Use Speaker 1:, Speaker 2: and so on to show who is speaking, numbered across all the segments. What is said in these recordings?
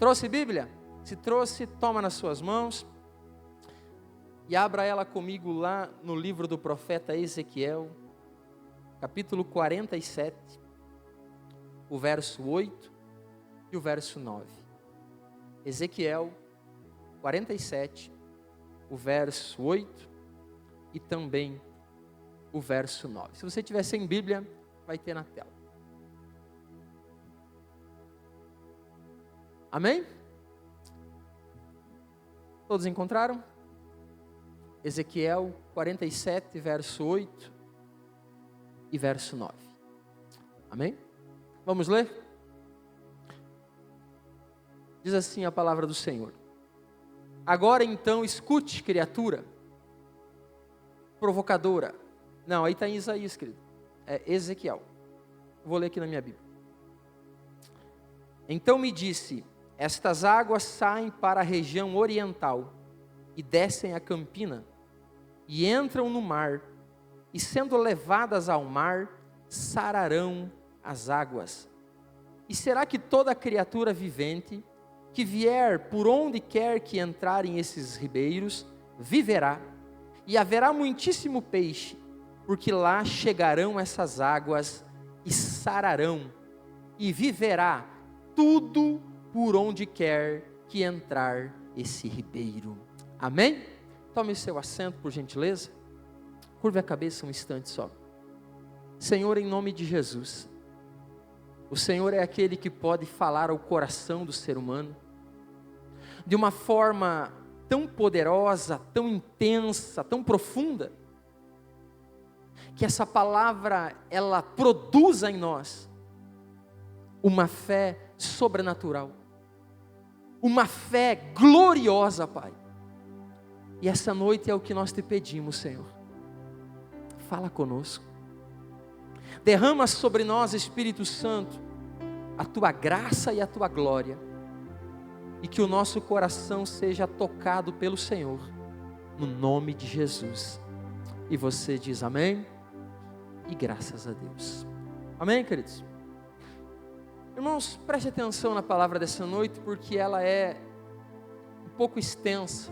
Speaker 1: Trouxe Bíblia? Se trouxe, toma nas suas mãos e abra ela comigo lá no livro do profeta Ezequiel, capítulo 47, o verso 8 e o verso 9. Ezequiel 47, o verso 8 e também o verso 9. Se você tiver sem Bíblia, vai ter na tela. Amém? Todos encontraram? Ezequiel 47, verso 8 e verso 9. Amém? Vamos ler? Diz assim a palavra do Senhor. Agora então escute, criatura provocadora. Não, aí está em Isaías, querido. É Ezequiel. Vou ler aqui na minha Bíblia. Então me disse: estas águas saem para a região oriental e descem a campina e entram no mar, e sendo levadas ao mar, sararão as águas. E será que toda criatura vivente que vier por onde quer que entrarem esses ribeiros, viverá, e haverá muitíssimo peixe, porque lá chegarão essas águas e sararão, e viverá tudo por onde quer que entrar esse ribeiro. Amém? Tome o seu assento, por gentileza. Curve a cabeça um instante só. Senhor, em nome de Jesus, o Senhor é aquele que pode falar ao coração do ser humano de uma forma tão poderosa, tão intensa, tão profunda, que essa palavra, ela produza em nós uma fé sobrenatural, uma fé gloriosa, Pai. E essa noite é o que nós te pedimos, Senhor. Fala conosco. Derrama sobre nós, Espírito Santo, a tua graça e a tua glória, e que o nosso coração seja tocado pelo Senhor, no nome de Jesus. E você diz amém? E graças a Deus. Amém, queridos? Irmãos, preste atenção na palavra dessa noite, porque ela é um pouco extensa.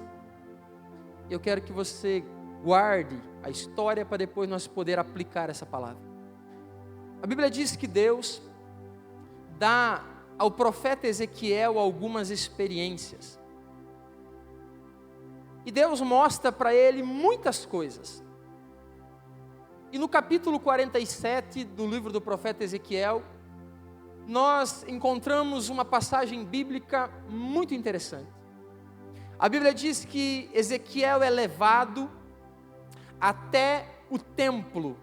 Speaker 1: Eu quero que você guarde a história para depois nós poder aplicar essa palavra. A Bíblia diz que Deus dá ao profeta Ezequiel algumas experiências. E Deus mostra para ele muitas coisas. E no capítulo 47 do livro do profeta Ezequiel, nós encontramos uma passagem bíblica muito interessante. A Bíblia diz que Ezequiel é levado até o templo.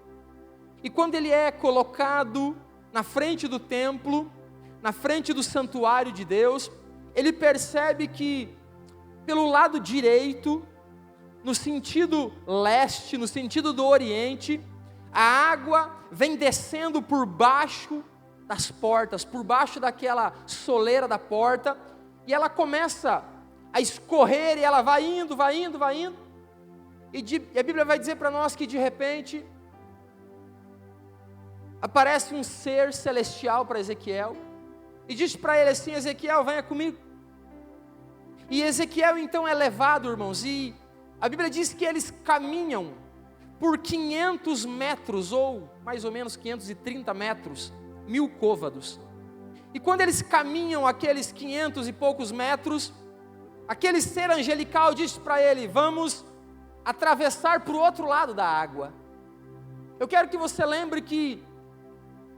Speaker 1: E quando ele é colocado na frente do templo, na frente do santuário de Deus, ele percebe que pelo lado direito, no sentido leste, no sentido do oriente, a água vem descendo por baixo das portas, por baixo daquela soleira da porta, e ela começa a escorrer, e ela vai indo, e a Bíblia vai dizer para nós que de repente aparece um ser celestial para Ezequiel, e diz para ele assim: Ezequiel, venha comigo. E Ezequiel então é levado, irmãos, e a Bíblia diz que eles caminham por 500 metros, ou mais ou menos 530 metros, 1000 côvados. E quando eles caminham aqueles 500 e poucos metros, aquele ser angelical diz para ele: vamos atravessar para o outro lado da água. Eu quero que você lembre que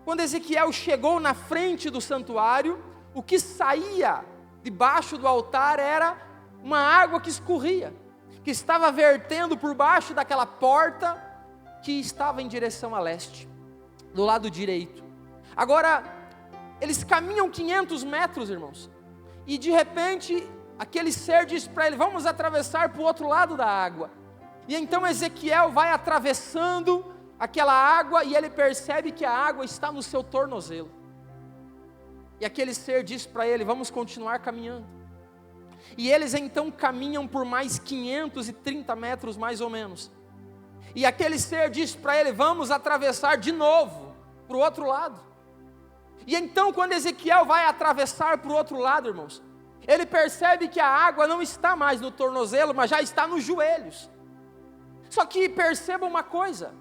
Speaker 1: quando Ezequiel chegou na frente do santuário, o que saía debaixo do altar era uma água que escorria, que estava vertendo por baixo daquela porta que estava em direção a leste, do lado direito. Agora, eles caminham 500 metros, irmãos, e de repente, aquele ser diz para ele: vamos atravessar para o outro lado da água. E então Ezequiel vai atravessando aquela água, e ele percebe que a água está no seu tornozelo. E aquele ser diz para ele: vamos continuar caminhando. E eles então caminham por mais 530 metros mais ou menos. E aquele ser diz para ele: vamos atravessar de novo para o outro lado. E então quando Ezequiel vai atravessar para o outro lado, irmãos, Ele percebe que a água não está mais no tornozelo, mas já está nos joelhos. Só que perceba uma coisa: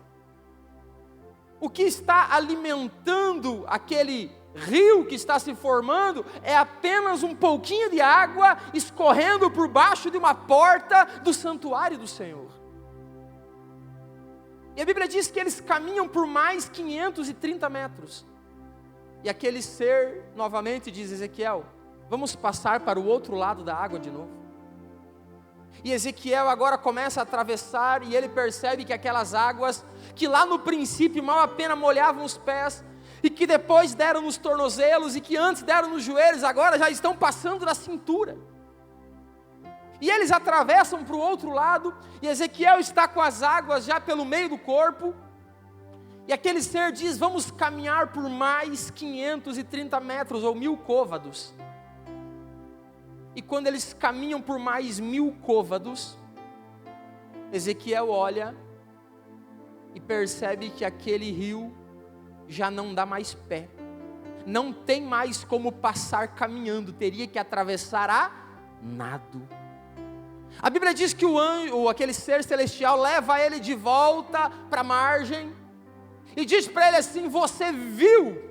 Speaker 1: o que está alimentando aquele rio que está se formando é apenas um pouquinho de água escorrendo por baixo de uma porta do santuário do Senhor. E a Bíblia diz que eles caminham por mais 530 metros. E aquele ser, novamente diz Ezequiel, vamos passar para o outro lado da água de novo. E Ezequiel agora começa a atravessar e ele percebe que aquelas águas, que lá no princípio mal apenas molhavam os pés, e que depois deram nos tornozelos, e que antes deram nos joelhos, agora já estão passando na cintura. E eles atravessam para o outro lado, e Ezequiel está com as águas já pelo meio do corpo, e aquele ser diz, vamos caminhar por mais 530 metros, ou 1000 côvados. E quando eles caminham por mais 1000 côvados, Ezequiel olha, e percebe que aquele rio já não dá mais pé, não tem mais como passar caminhando, teria que atravessar a nado. A Bíblia diz que o anjo, aquele ser celestial, leva ele de volta para a margem, e diz para ele assim, você viu?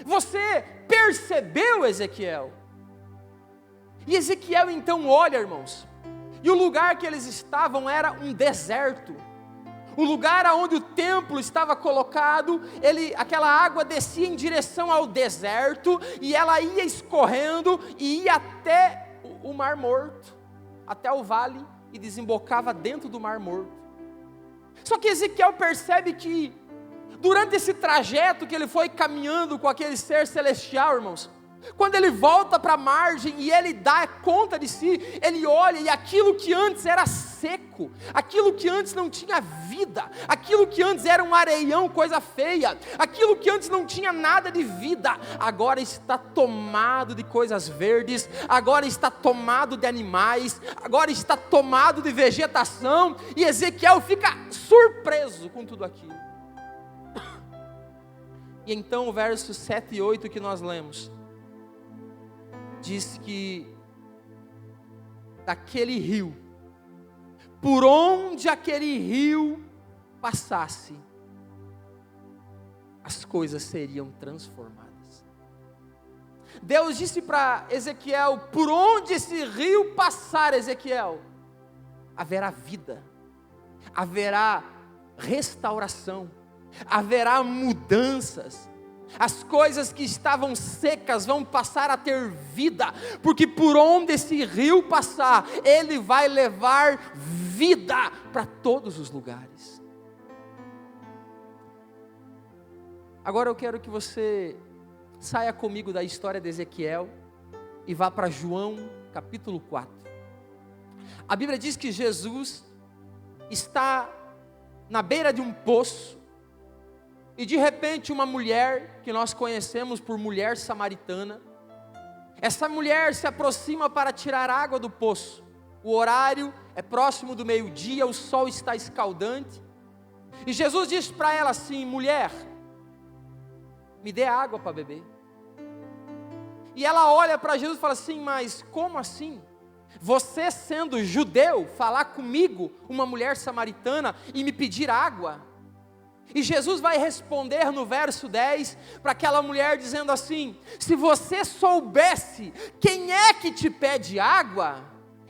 Speaker 1: Você percebeu, Ezequiel? E Ezequiel então olha, irmãos, e o lugar que eles estavam era um deserto. O lugar onde o templo estava colocado, aquela água descia em direção ao deserto, e ela ia escorrendo, e ia até o Mar Morto, até o vale, e desembocava dentro do Mar Morto. Só que Ezequiel percebe que, durante esse trajeto que ele foi caminhando com aquele ser celestial, irmãos, quando ele volta para a margem e ele dá conta de si, ele olha e aquilo que antes era seco, aquilo que antes não tinha vida, aquilo que antes era um areião, coisa feia, aquilo que antes não tinha nada de vida, agora está tomado de coisas verdes, agora está tomado de animais, agora está tomado de vegetação, e Ezequiel fica surpreso com tudo aquilo. E então o verso 7 e 8 que nós lemos, diz que daquele rio, por onde aquele rio passasse, as coisas seriam transformadas. Deus disse para Ezequiel, por onde esse rio passar, Ezequiel, haverá vida, haverá restauração, haverá mudanças. As coisas que estavam secas vão passar a ter vida, porque por onde esse rio passar, ele vai levar vida para todos os lugares. Agora eu quero que você saia comigo da história de Ezequiel e vá para João capítulo 4. A Bíblia diz que Jesus está na beira de um poço, e de repente uma mulher, que nós conhecemos por mulher samaritana, essa mulher se aproxima para tirar água do poço. O horário é próximo do meio-dia, o sol está escaldante, e Jesus diz para ela assim, mulher, me dê água para beber. E ela olha para Jesus e fala assim, mas como assim? Você sendo judeu, falar comigo, uma mulher samaritana, e me pedir água? E Jesus vai responder no verso 10 para aquela mulher dizendo assim, se você soubesse quem é que te pede água,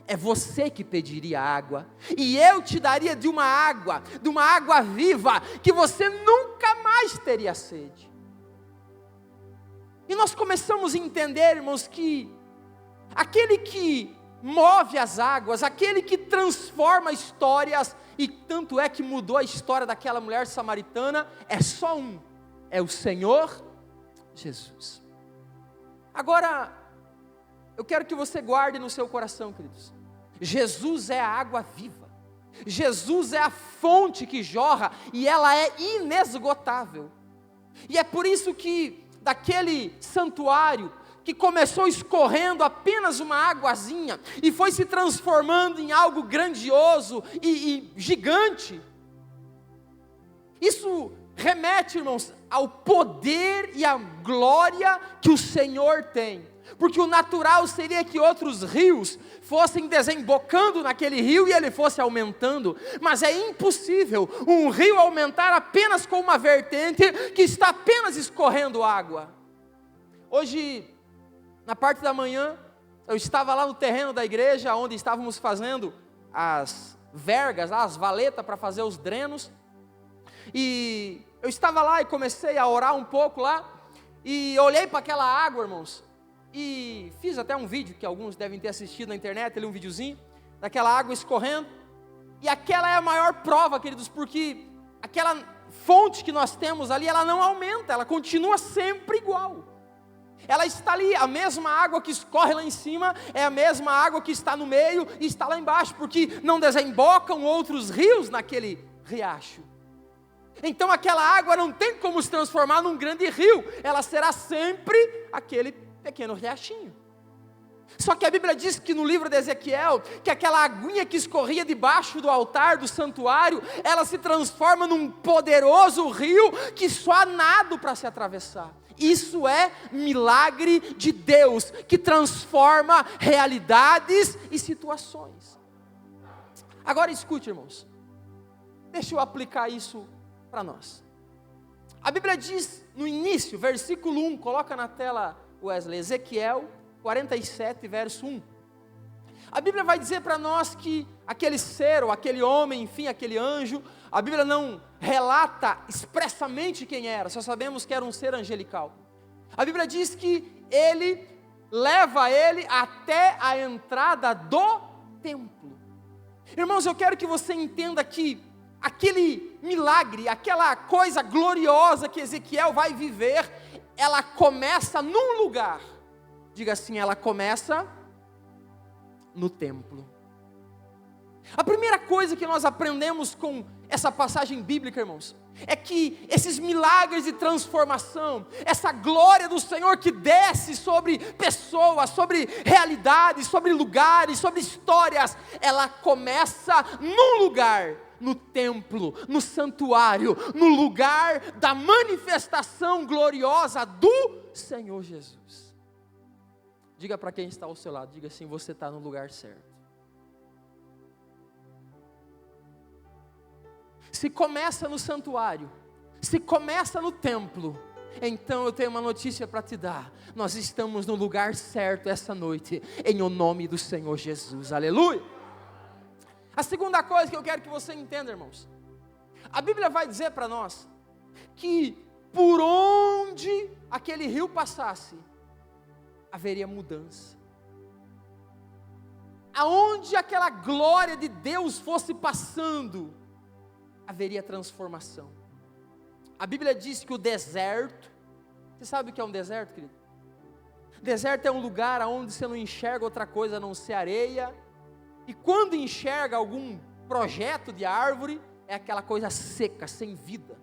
Speaker 1: é você que pediria água, e eu te daria de uma água viva, que você nunca mais teria sede. E nós começamos a entender, irmãos, que aquele que move as águas, aquele que transforma histórias, e tanto é que mudou a história daquela mulher samaritana, é só um, é o Senhor Jesus. Agora, eu quero que você guarde no seu coração, queridos, Jesus é a água viva, Jesus é a fonte que jorra, e ela é inesgotável, e é por isso que daquele santuário, que começou escorrendo apenas uma águazinha, e foi se transformando em algo grandioso e gigante. Isso remete, irmãos, ao poder e à glória que o Senhor tem. porque o natural seria que outros rios fossem desembocando naquele rio e ele fosse aumentando, mas é impossível um rio aumentar apenas com uma vertente que está apenas escorrendo água. Hoje, na parte da manhã, eu estava lá no terreno da igreja, onde estávamos fazendo as vergas, as valetas para fazer os drenos, e eu estava lá e comecei a orar um pouco lá, e olhei para aquela água, irmãos, e fiz até um vídeo, que alguns devem ter assistido na internet, ali um videozinho, daquela água escorrendo, e aquela é a maior prova, queridos, porque aquela fonte que nós temos ali, ela não aumenta, ela continua sempre igual. Ela está ali, a mesma água que escorre lá em cima, é a mesma água que está no meio e está lá embaixo, porque não desembocam outros rios naquele riacho. Então aquela água não tem como se transformar num grande rio, ela será sempre aquele pequeno riachinho. Só que a Bíblia diz que no livro de Ezequiel, que aquela aguinha que escorria debaixo do altar do santuário, ela se transforma num poderoso rio que só há nado para se atravessar. Isso é milagre de Deus, que transforma realidades e situações. Agora escute, irmãos, deixa eu aplicar isso para nós. A Bíblia diz no início, versículo 1, coloca na tela, Wesley, Ezequiel 47, verso 1. A Bíblia vai dizer para nós que aquele ser, ou aquele homem, enfim, aquele anjo, a Bíblia não relata expressamente quem era, só sabemos que era um ser angelical. A Bíblia diz que ele leva ele até a entrada do templo. Irmãos, eu quero que você entenda que aquele milagre, aquela coisa gloriosa que Ezequiel vai viver, ela começa num lugar. Diga assim, ela começa no templo. A primeira coisa que nós aprendemos com essa passagem bíblica, irmãos, é que esses milagres de transformação, essa glória do Senhor que desce sobre pessoas, sobre realidades, sobre lugares, sobre histórias, ela começa num lugar, no templo, no santuário, no lugar da manifestação gloriosa do Senhor Jesus. Diga para quem está ao seu lado, diga assim, você está no lugar certo. Se começa no santuário, se começa no templo, então eu tenho uma notícia para te dar. Nós estamos no lugar certo essa noite, em o nome do Senhor Jesus, aleluia. A segunda coisa que eu quero que você entenda, irmãos, a Bíblia vai dizer para nós, que por onde aquele rio passasse, haveria mudança. Aonde aquela glória de Deus fosse passando, haveria transformação. A Bíblia diz que o deserto, você sabe o que é um deserto, querido? Deserto é um lugar onde você não enxerga outra coisa a não ser areia, e quando enxerga algum projeto de árvore, é aquela coisa seca, sem vida.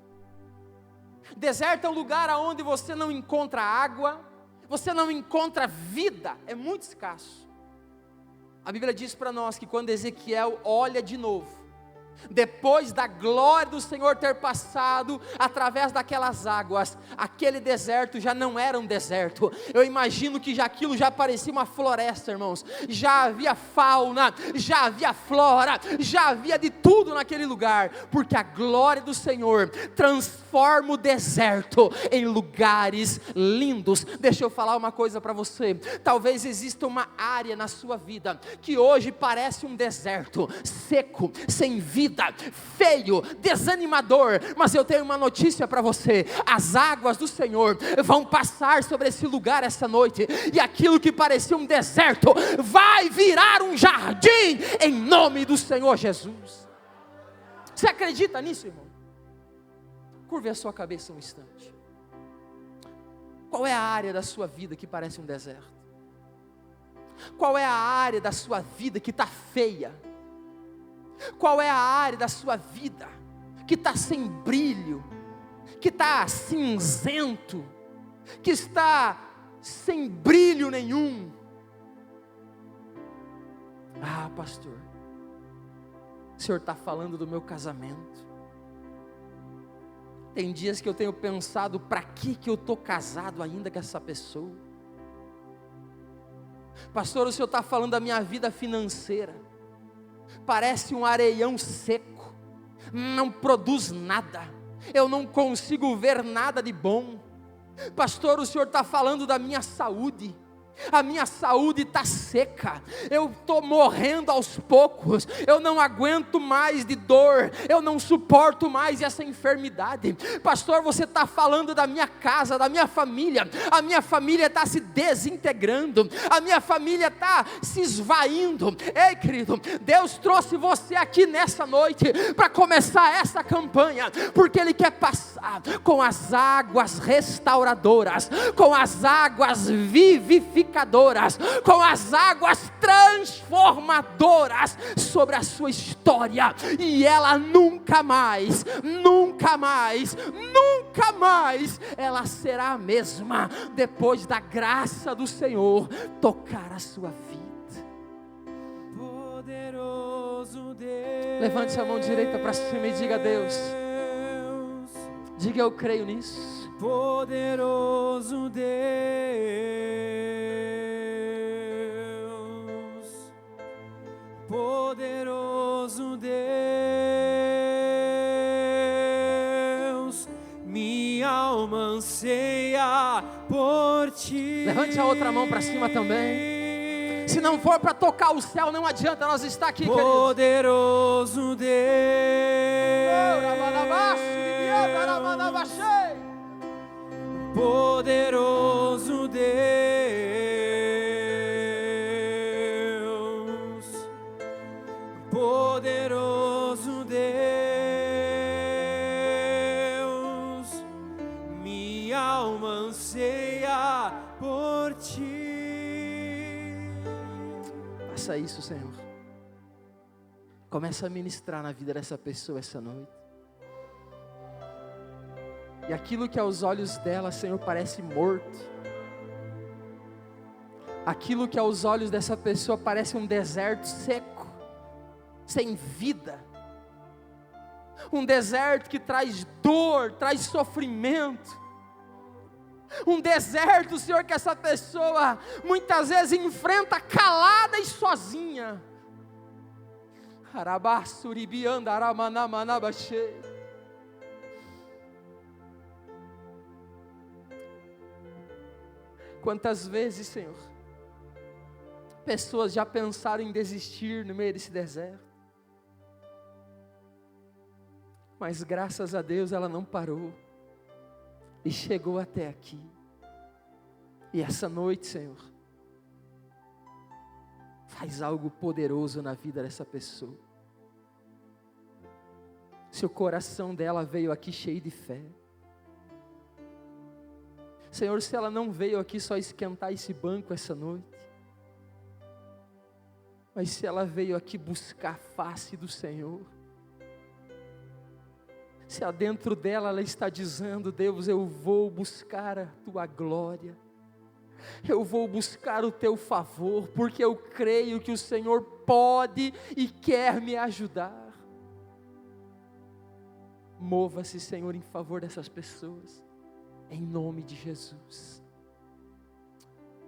Speaker 1: Deserto é um lugar onde você não encontra água, você não encontra vida, é muito escasso. A Bíblia diz para nós que quando Ezequiel olha de novo, depois da glória do Senhor ter passado através daquelas águas, aquele deserto já não era um deserto. Eu imagino que aquilo já parecia uma floresta, irmãos. Já havia fauna, já havia flora, já havia de tudo naquele lugar, porque a glória do Senhor transforma o deserto em lugares lindos. Deixa eu falar uma coisa para você. Talvez exista uma área na sua vida que hoje parece um deserto, seco, sem vida, feio, desanimador, mas eu tenho uma notícia para você: as águas do Senhor vão passar sobre esse lugar essa noite, e aquilo que parecia um deserto vai virar um jardim, em nome do Senhor Jesus. Você acredita nisso, irmão? Curve a sua cabeça um instante. Qual é a área da sua vida que parece um deserto? Qual é a área da sua vida que está feia? Qual é a área da sua vida que está sem brilho, que está cinzento, que está sem brilho nenhum? Ah, pastor, o senhor está falando do meu casamento. Tem dias que eu tenho pensado, para que eu estou casado ainda com essa pessoa? Pastor, o Senhor está falando da minha vida financeira. Parece um areião seco, não produz nada, eu não consigo ver nada de bom. Pastor, o Senhor está falando da minha saúde. A minha saúde está seca, eu estou morrendo aos poucos, eu não aguento mais de dor, eu não suporto mais essa enfermidade. Pastor, você está falando da minha casa, da minha família, a minha família está se desintegrando, a minha família está se esvaindo. Ei, querido, Deus trouxe você aqui nessa noite para começar essa campanha, porque Ele quer passar com as águas restauradoras, com as águas vivificadoras, com as águas transformadoras sobre a sua história, e ela nunca mais, ela será a mesma, depois da graça do Senhor tocar a sua vida.
Speaker 2: Poderoso Deus,
Speaker 1: Levante a mão direita para cima e diga a Deus, diga: eu creio nisso.
Speaker 2: poderoso Deus, poderoso Deus, minha alma anseia por ti.
Speaker 1: Levante a outra mão para cima também. Se não for para tocar o céu, não adianta nós estar aqui, queridos.
Speaker 2: Poderoso Deus, poderoso Deus, poderoso Deus, minha alma anseia por ti.
Speaker 1: Faça isso, Senhor. Começa a ministrar na vida dessa pessoa essa noite. E aquilo que aos olhos dela, Senhor, parece morto, aquilo que aos olhos dessa pessoa parece um deserto seco, sem vida, um deserto que traz dor, traz sofrimento, um deserto, Senhor, que essa pessoa muitas vezes enfrenta calada e sozinha. Quantas vezes, Senhor, pessoas já pensaram em desistir no meio desse deserto, mas graças a Deus ela não parou e chegou até aqui. E essa noite, Senhor, faz algo poderoso na vida dessa pessoa. Se o coração dela veio aqui cheio de fé, Senhor, se ela não veio aqui só esquentar esse banco essa noite, mas se ela veio aqui buscar a face do Senhor, se adentro dela ela está dizendo: Deus, eu vou buscar a Tua glória, eu vou buscar o Teu favor, porque eu creio que o Senhor pode e quer me ajudar. Mova-se, Senhor, em favor dessas pessoas, em nome de Jesus.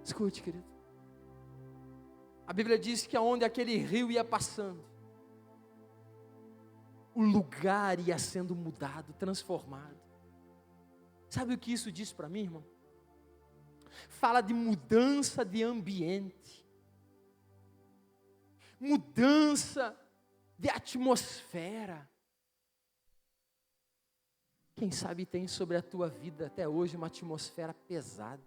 Speaker 1: Escute, querido, a Bíblia diz que aonde aquele rio ia passando, o lugar ia sendo mudado, transformado. Sabe o que isso diz para mim, irmão? Fala de mudança de ambiente, mudança de atmosfera. Quem sabe tem sobre a tua vida até hoje uma atmosfera pesada.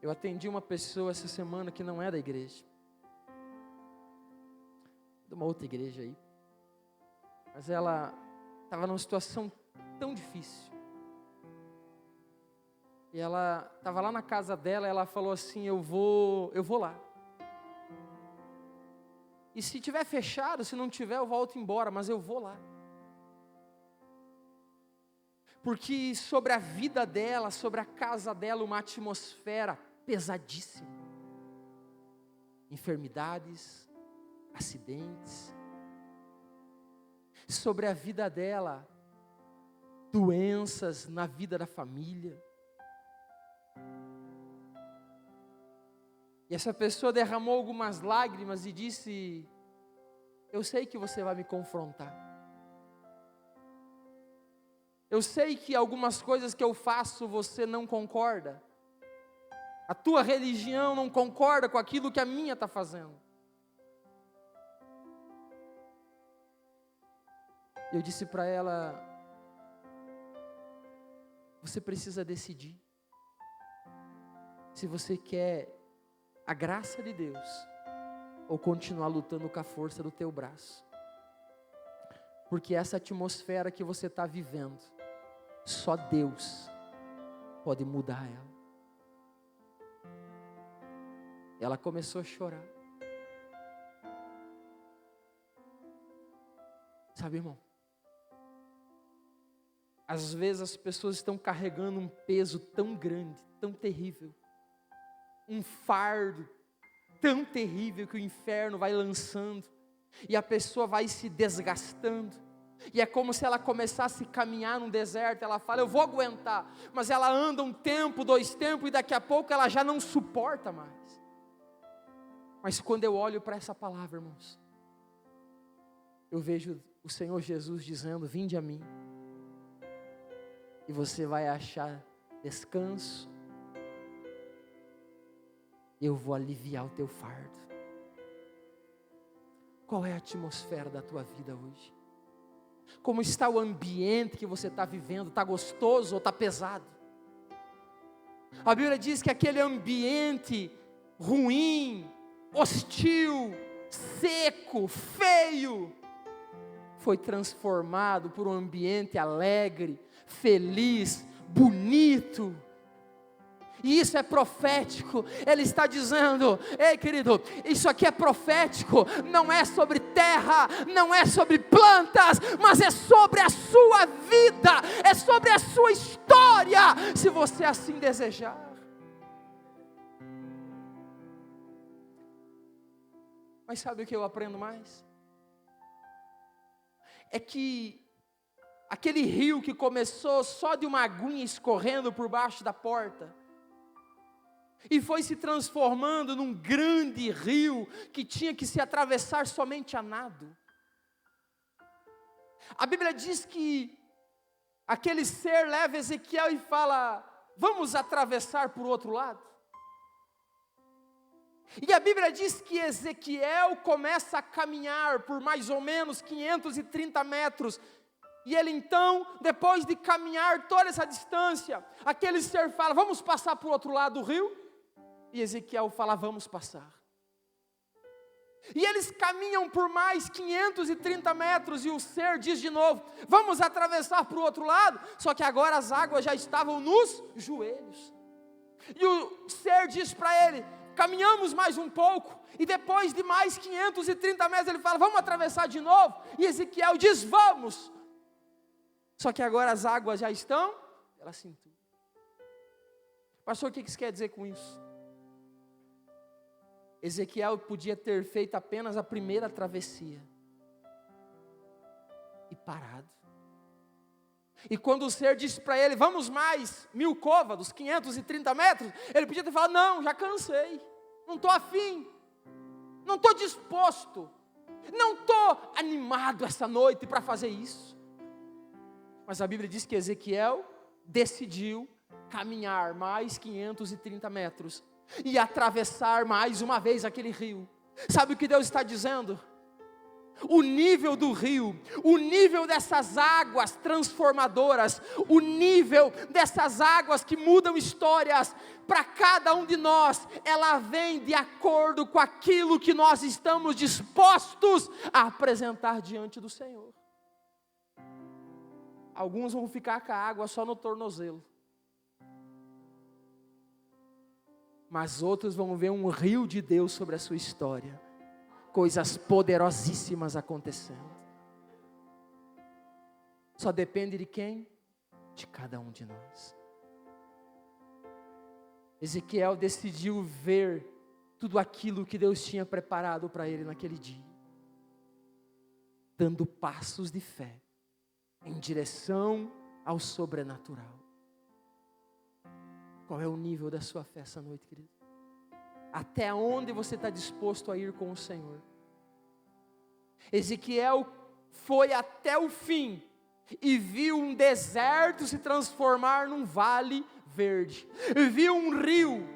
Speaker 1: Eu atendi uma pessoa essa semana que não é da igreja, de uma outra igreja aí, mas ela estava numa situação tão difícil, e ela estava lá na casa dela, ela falou assim: eu vou lá, e se tiver fechado, se não tiver eu volto embora, mas eu vou lá, porque sobre a vida dela, sobre a casa dela, uma atmosfera pesadíssima, enfermidades, acidentes, sobre a vida dela, doenças na vida da família. E essa pessoa derramou algumas lágrimas e disse: eu sei que você vai me confrontar. Eu sei que algumas coisas que eu faço você não concorda. A tua religião não concorda com aquilo que a minha está fazendo. Eu disse para ela: você precisa decidir se você quer a graça de Deus ou continuar lutando com a força do teu braço. Porque essa atmosfera que você está vivendo, só Deus pode mudar ela. Ela começou a chorar. Sabe, irmão? Às vezes as pessoas estão carregando um peso tão grande, tão terrível. Um fardo tão terrível que o inferno vai lançando. E a pessoa vai se desgastando. E é como se ela começasse a caminhar num deserto. Ela fala: eu vou aguentar. Mas ela anda um tempo, 2 tempos, e daqui a pouco ela já não suporta mais. Mas quando eu olho para essa palavra, irmãos, eu vejo o Senhor Jesus dizendo: vinde a mim, e você vai achar descanso. Eu vou aliviar o teu fardo. Qual é a atmosfera da tua vida hoje? Como está o ambiente que você está vivendo? Está gostoso ou está pesado? A Bíblia diz que aquele ambiente ruim, hostil, seco, feio, foi transformado por um ambiente alegre, feliz, bonito. E isso é profético. Ele está dizendo: ei, querido, isso aqui é profético. Não é sobre terra, não é sobre plantas, mas é sobre a sua vida, é sobre a sua história, se você assim desejar. Mas sabe o que eu aprendo mais? É que aquele rio que começou só de uma aguinha escorrendo por baixo da porta, e foi se transformando num grande rio que tinha que se atravessar somente a nado. A Bíblia diz que aquele ser leva Ezequiel e fala: vamos atravessar para o outro lado. E a Bíblia diz que Ezequiel começa a caminhar por mais ou menos 530 metros. E ele então, depois de caminhar toda essa distância, aquele ser fala: vamos passar para o outro lado do rio? E Ezequiel fala: vamos passar. E eles caminham por mais 530 metros, e o ser diz de novo: vamos atravessar para o outro lado. Só que agora as águas já estavam nos joelhos. E o ser diz para ele: caminhamos mais um pouco. E depois de mais 530 metros ele fala: vamos atravessar de novo. E Ezequiel diz: vamos. Só que agora as águas já estão pela cintura. Pastor, o que isso quer dizer com isso? Ezequiel podia ter feito apenas a primeira travessia e parado. E quando o ser disse para ele: vamos mais 1000 côvados, 530 metros, ele podia ter falado: não, já cansei, não estou afim, não estou disposto, não estou animado essa noite para fazer isso. Mas a Bíblia diz que Ezequiel decidiu caminhar mais 530 metros e atravessar mais uma vez aquele rio. Sabe o que Deus está dizendo? O nível do rio, o nível dessas águas transformadoras, o nível dessas águas que mudam histórias, para cada um de nós, ela vem de acordo com aquilo que nós estamos dispostos a apresentar diante do Senhor. Alguns vão ficar com a água só no tornozelo, mas outros vão ver um rio de Deus sobre a sua história, coisas poderosíssimas acontecendo. Só depende de quem? De cada um de nós. Ezequiel decidiu ver tudo aquilo que Deus tinha preparado para ele naquele dia, dando passos de fé em direção ao sobrenatural. Qual é o nível da sua fé essa noite, querido? Até onde você está disposto a ir com o Senhor? Ezequiel foi até o fim e viu um deserto se transformar num vale verde. Viu um rio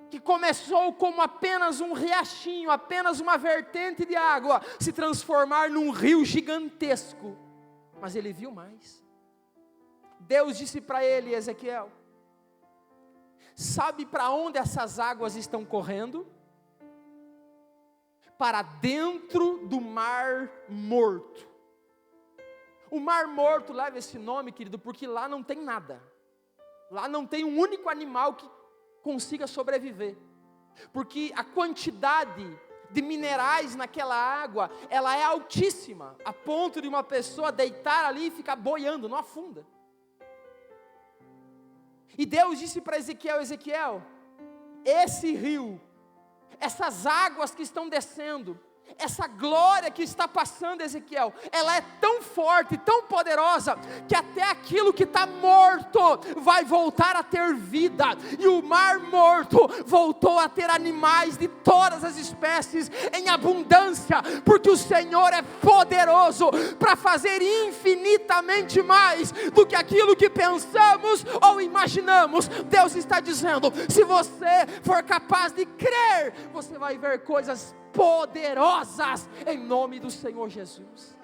Speaker 1: que começou como apenas um riachinho, apenas uma vertente de água, se transformar num rio gigantesco. Mas ele viu mais. Deus disse para ele: Ezequiel, sabe para onde essas águas estão correndo? Para dentro do Mar Morto. O Mar Morto leva esse nome, querido, porque lá não tem nada. Lá não tem um único animal que consiga sobreviver. Porque a quantidade de minerais naquela água, ela é altíssima, a ponto de uma pessoa deitar ali e ficar boiando, não afunda. E Deus disse para Ezequiel: Ezequiel, esse rio, essas águas que estão descendo, essa glória que está passando, Ezequiel, ela é tão forte, tão poderosa, que até aquilo que está morto vai voltar a ter vida. E o Mar Morto voltou a ter animais de todas as espécies em abundância, porque o Senhor é poderoso para fazer infinitamente mais do que aquilo que pensamos ou imaginamos. Deus está dizendo: se você for capaz de crer, você vai ver coisas poderosas em nome do Senhor Jesus.